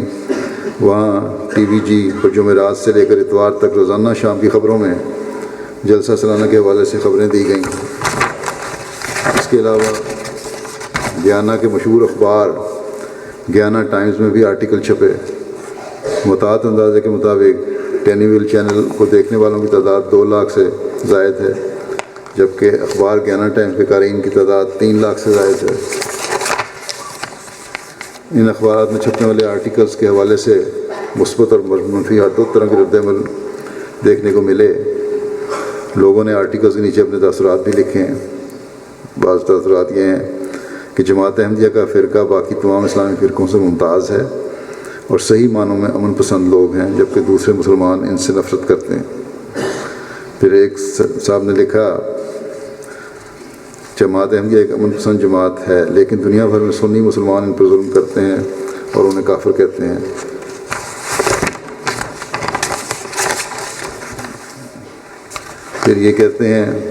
وہاں TVG اور جمعرات سے لے کر اتوار تک روزانہ شام کی خبروں میں جلسہ سالانہ کے حوالے سے خبریں دی گئیں. اس کے علاوہ گیانا کے مشہور اخبار گیانا ٹائمز میں بھی آرٹیکل چھپے. محتاط اندازے کے مطابق ٹینی ویل چینل کو دیکھنے والوں کی تعداد 2 لاکھ سے زائد ہے, جبکہ اخبار گیانا ٹائمز کے قارئین کی تعداد 3 لاکھ سے زائد ہے. ان اخبارات میں چھپنے والے آرٹیکلز کے حوالے سے مثبت اور منفی ہر 2 طرح کے رد عمل دیکھنے کو ملے. لوگوں نے آرٹیکلز کے نیچے اپنے تاثرات بھی لکھے ہیں. بعض تاثرات یہ ہیں کہ جماعت احمدیہ کا فرقہ باقی تمام اسلامی فرقوں سے ممتاز ہے اور صحیح معنوں میں امن پسند لوگ ہیں, جبکہ دوسرے مسلمان ان سے نفرت کرتے ہیں. پھر ایک صاحب نے لکھا جماعت احمدیہ ایک امن پسند جماعت ہے, لیکن دنیا بھر میں سنی مسلمان ان پر ظلم کرتے ہیں اور انہیں کافر کہتے ہیں. پھر یہ کہتے ہیں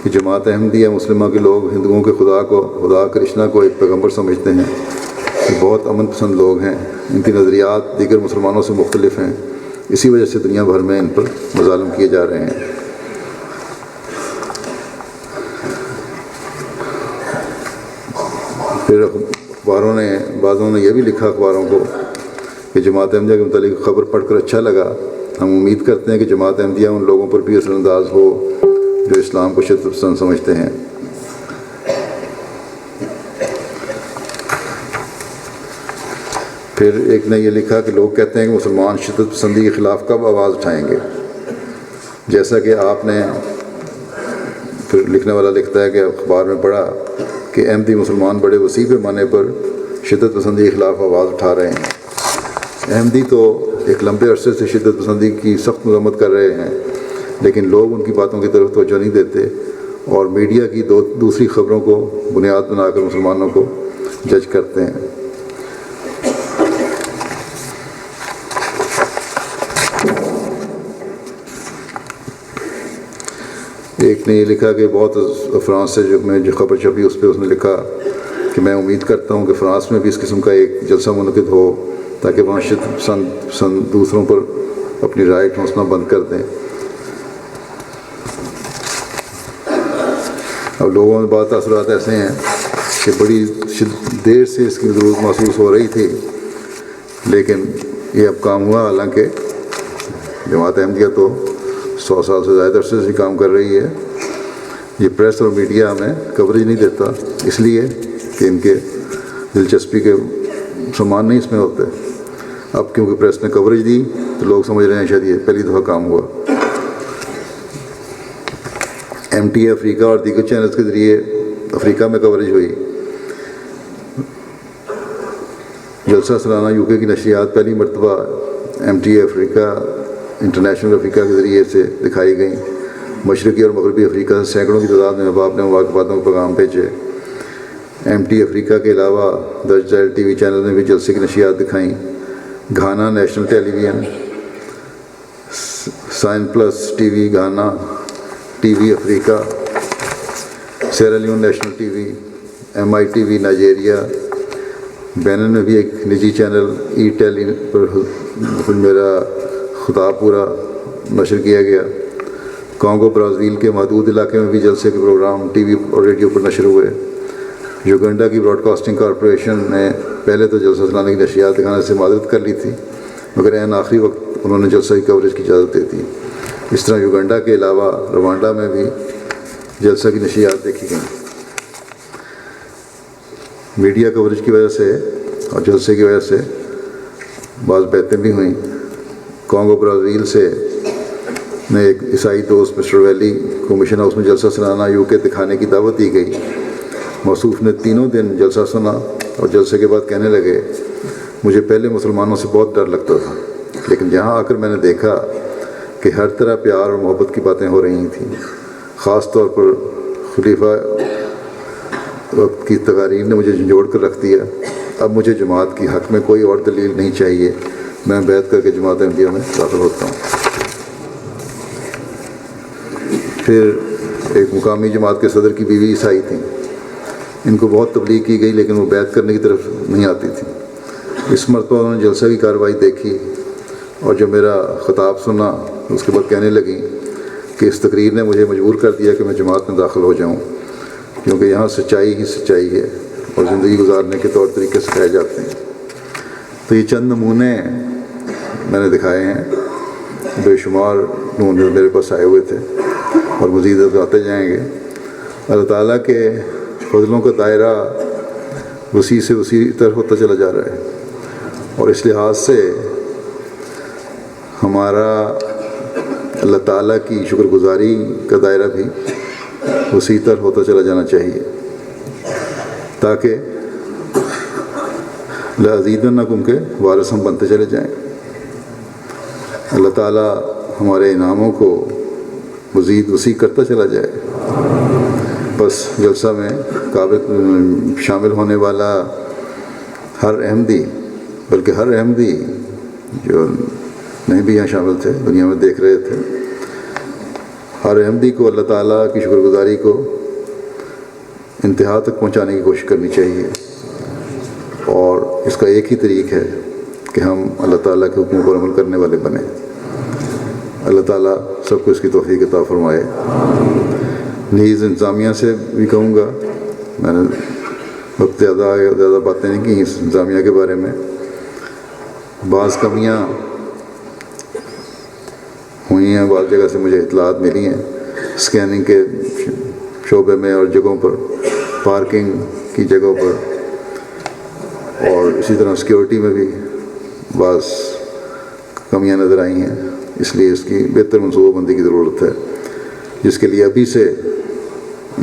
کہ جماعت احمدیہ مسلمہ کے لوگ ہندوؤں کے خدا کرشنا کو ایک پیغمبر سمجھتے ہیں. یہ بہت امن پسند لوگ ہیں, ان کی نظریات دیگر مسلمانوں سے مختلف ہیں, اسی وجہ سے دنیا بھر میں ان پر مظالم کیے جا رہے ہیں. پھر بعضوں نے یہ بھی لکھا اخباروں کو کہ جماعت احمدیہ کے متعلق خبر پڑھ کر اچھا لگا. ہم امید کرتے ہیں کہ جماعت احمدیہ ان لوگوں پر بھی اثر انداز ہو جو اسلام کو شدت پسند سمجھتے ہیں. پھر ایک نے یہ لکھا کہ لوگ کہتے ہیں کہ مسلمان شدت پسندی کے خلاف کب آواز اٹھائیں گے, جیسا کہ آپ نے پھر لکھنے والا لکھتا ہے کہ اخبار میں پڑھا کہ احمدی مسلمان بڑے وسیع پیمانے پر شدت پسندی کے خلاف آواز اٹھا رہے ہیں۔ احمدی تو ایک لمبے عرصے سے شدت پسندی کی سخت مذمت کر رہے ہیں، لیکن لوگ ان کی باتوں کی طرف توجہ نہیں دیتے اور میڈیا کی دوسری خبروں کو بنیاد بنا کر مسلمانوں کو جج کرتے ہیں۔ ایک نے یہ لکھا کہ بہت فرانس سے جو خبر چھپی اس پہ اس نے لکھا کہ میں امید کرتا ہوں کہ فرانس میں بھی اس قسم کا ایک جلسہ منعقد ہو تاکہ وہاں شدت پسند دوسروں پر اپنی رائے ٹھونسنا بند کر دیں۔ اب لوگوں میں بہت تاثرات ایسے ہیں کہ بڑی دیر سے اس کی ضرورت محسوس ہو رہی تھی، لیکن یہ اب کام ہوا، حالانکہ جماعت احمدیہ تو 100 سال سے زیادہ عرصے سے کام کر رہی ہے۔ یہ پریس اور میڈیا ہمیں کوریج نہیں دیتا، اس لیے کہ ان کے دلچسپی کے سامان نہیں اس میں ہوتے۔ اب کیونکہ پریس نے کوریج دی تو لوگ سمجھ رہے ہیں شاید یہ پہلی دفعہ کام ہوا۔ MTA افریقہ اور دیگر چینلز کے ذریعے افریقہ میں کوریج ہوئی۔ جلسہ سالانہ UK کی نشریات پہلی مرتبہ MTA افریقہ انٹرنیشنل افریقہ کے ذریعے سے دکھائی گئیں۔ مشرقی اور مغربی افریقہ سے سینکڑوں کی تعداد میں احباب نے مبارکبادوں کے پیغام بھیجے۔ MTA افریقہ کے علاوہ درج ذیل TV چینل نے بھی جلسے کی نشریات دکھائیں۔ Ghana National Television, Sign Plus TV Ghana, TV Africa, Sierra Leone National TV، MITV Nigeria, Benin میں بھی ایک نجی چینل ٹیلی پر میرا خطاب پورا نشر کیا گیا۔ کانگو برازیل کے محدود علاقے میں بھی جلسے کے پروگرام TV اور ریڈیو پر نشر ہوئے۔ یوگنڈا کی براڈ کاسٹنگ کارپوریشن نے پہلے تو جلسہ سالانہ کی نشریات دکھانے سے معذرت کر لی تھی، مگر عین آخری وقت انہوں نے جلسہ کی کوریج کی اجازت دے دی۔ اس طرح یوگنڈا کے علاوہ روانڈا میں بھی جلسہ کی نشریات دیکھی گئیں۔ میڈیا کوریج کی وجہ سے اور جلسے کی وجہ سے بعض باتیں بھی ہوئیں۔ کانگو برازیل سے نے ایک عیسائی دوست مسٹر ویلی کو مشن ہاؤس میں جلسہ سالانہ UK دکھانے کی دعوت دی گئی۔ موصوف نے تینوں دن جلسہ سنا اور جلسے کے بعد کہنے لگے، مجھے پہلے مسلمانوں سے بہت ڈر لگتا تھا، لیکن یہاں آ کر میں نے دیکھا کہ ہر طرح پیار اور محبت کی باتیں ہو رہی تھیں۔ خاص طور پر خلیفہ وقت کی تقاریر نے مجھے جھنجھوڑ کر رکھ دیا۔ اب مجھے جماعت کی حق میں کوئی اور دلیل نہیں چاہیے، میں بیعت کر کے جماعت احمدیہ میں داخل ہوتا ہوں۔ پھر ایک مقامی جماعت کے صدر کی بیوی عیسائی تھیں۔ ان کو بہت تبلیغ کی گئی لیکن وہ بیعت کرنے کی طرف نہیں آتی تھی۔ اس مرتبہ انہوں نے جلسہ کی کارروائی دیکھی اور جو میرا خطاب سنا اس کے بعد کہنے لگیں کہ اس تقریر نے مجھے مجبور کر دیا کہ میں جماعت میں داخل ہو جاؤں، کیونکہ یہاں سچائی ہی سچائی ہے اور زندگی گزارنے کے طور طریقے سکھائے جاتے ہیں۔ تو یہ چند نمونے میں نے دکھائے ہیں، بے شمار نمونے میرے پاس آئے ہوئے تھے اور مزید آتے جائیں گے۔ اللہ تعالیٰ کے فضلوں کا دائرہ وسیع سے وسیع تر ہوتا چلا جا رہا ہے، اور اس لحاظ سے ہمارا اللہ تعالیٰ کی شکر گزاری کا دائرہ بھی وسیع تر ہوتا چلا جانا چاہیے، تاکہ لَأَزِيدَنَّكُمْ کے وارث ہم بنتے چلے جائیں۔ اللہ تعالیٰ ہمارے انعاموں کو مزید وسیع کرتا چلا جائے۔ بس جلسہ میں شامل ہونے والا ہر احمدی، بلکہ ہر احمدی جو نہیں بھی یہاں شامل تھے، دنیا میں دیکھ رہے تھے، ہر احمدی کو اللہ تعالیٰ کی شکر گزاری کو انتہا تک پہنچانے کی کوشش کرنی چاہیے، اور اس کا ایک ہی طریق ہے کہ ہم اللہ تعالیٰ کے حکموں پر عمل کرنے والے بنیں۔ اللہ تعالیٰ سب کو اس کی توفیق عطا فرمائے۔ نیز انتظامیہ سے بھی کہوں گا، میں نے وقت زیادہ باتیں نہیں کی اس انتظامیہ کے بارے میں، بعض کمیاں ہوئی ہیں، بعض جگہ سے مجھے اطلاعات ملی ہیں اسکیننگ کے شعبے میں اور جگہوں پر، پارکنگ کی جگہوں پر، اور اسی طرح سیکیورٹی میں بھی بعض کمیاں نظر آئی ہیں۔ اس لیے اس کی بہتر منصوبہ بندی کی ضرورت ہے، جس کے لیے ابھی سے